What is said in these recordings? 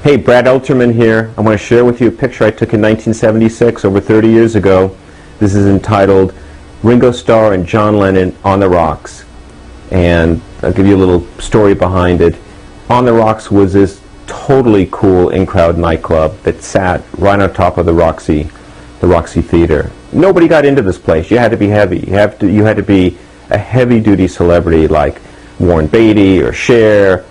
Hey, Brad Elterman here. I want to share with you a picture I took in 1976, over 30 years ago. This is entitled Ringo Starr and John Lennon on the Rocks. And I'll give you a little story behind it. On the Rocks was this totally cool in-crowd nightclub that sat right on top of the Roxy Theater. Nobody got into this place. You had to be heavy. You had to be a heavy-duty celebrity like Warren Beatty or Cher,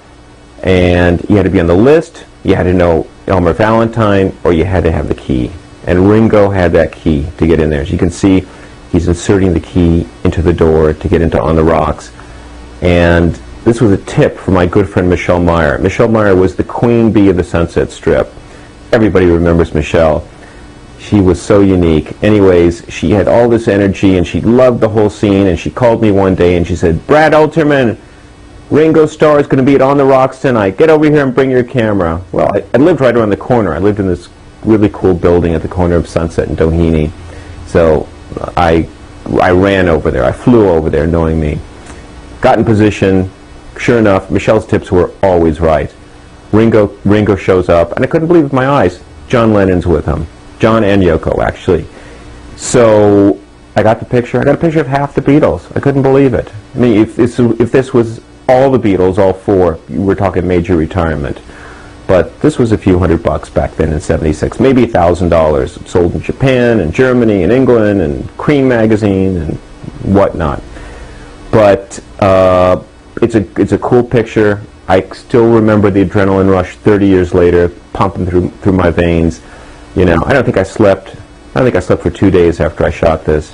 and you had to be on the list. You had to know Elmer Valentine, or you had to have the key. And Ringo had that key to get in there. As you can see, he's inserting the key into the door to get into On the Rocks. And this was a tip from my good friend Michelle Meyer. Michelle Meyer was the queen bee of the Sunset Strip. Everybody remembers Michelle. She was so unique. Anyways, she had all this energy, and she loved the whole scene, and she called me one day, and she said, "Brad Elterman, Ringo Starr is going to be at On the Rocks tonight. Get over here and bring your camera." Well, I lived right around the corner. I lived in this really cool building at the corner of Sunset and Doheny. So I ran over there. I flew over there knowing me. Got in position. Sure enough, Michelle's tips were always right. Ringo shows up, and I couldn't believe my eyes. John Lennon's with him. John and Yoko, actually. So I got the picture. I got a picture of half the Beatles. I couldn't believe it. I mean, if this was all the Beatles, all four, you were talking major retirement. But this was a few $100 back then in '76, maybe $1,000. Sold in Japan and Germany and England and Cream magazine and whatnot. But it's a cool picture. I still remember the adrenaline rush 30 years later, pumping through my veins. You know, I don't think I slept for 2 days after I shot this.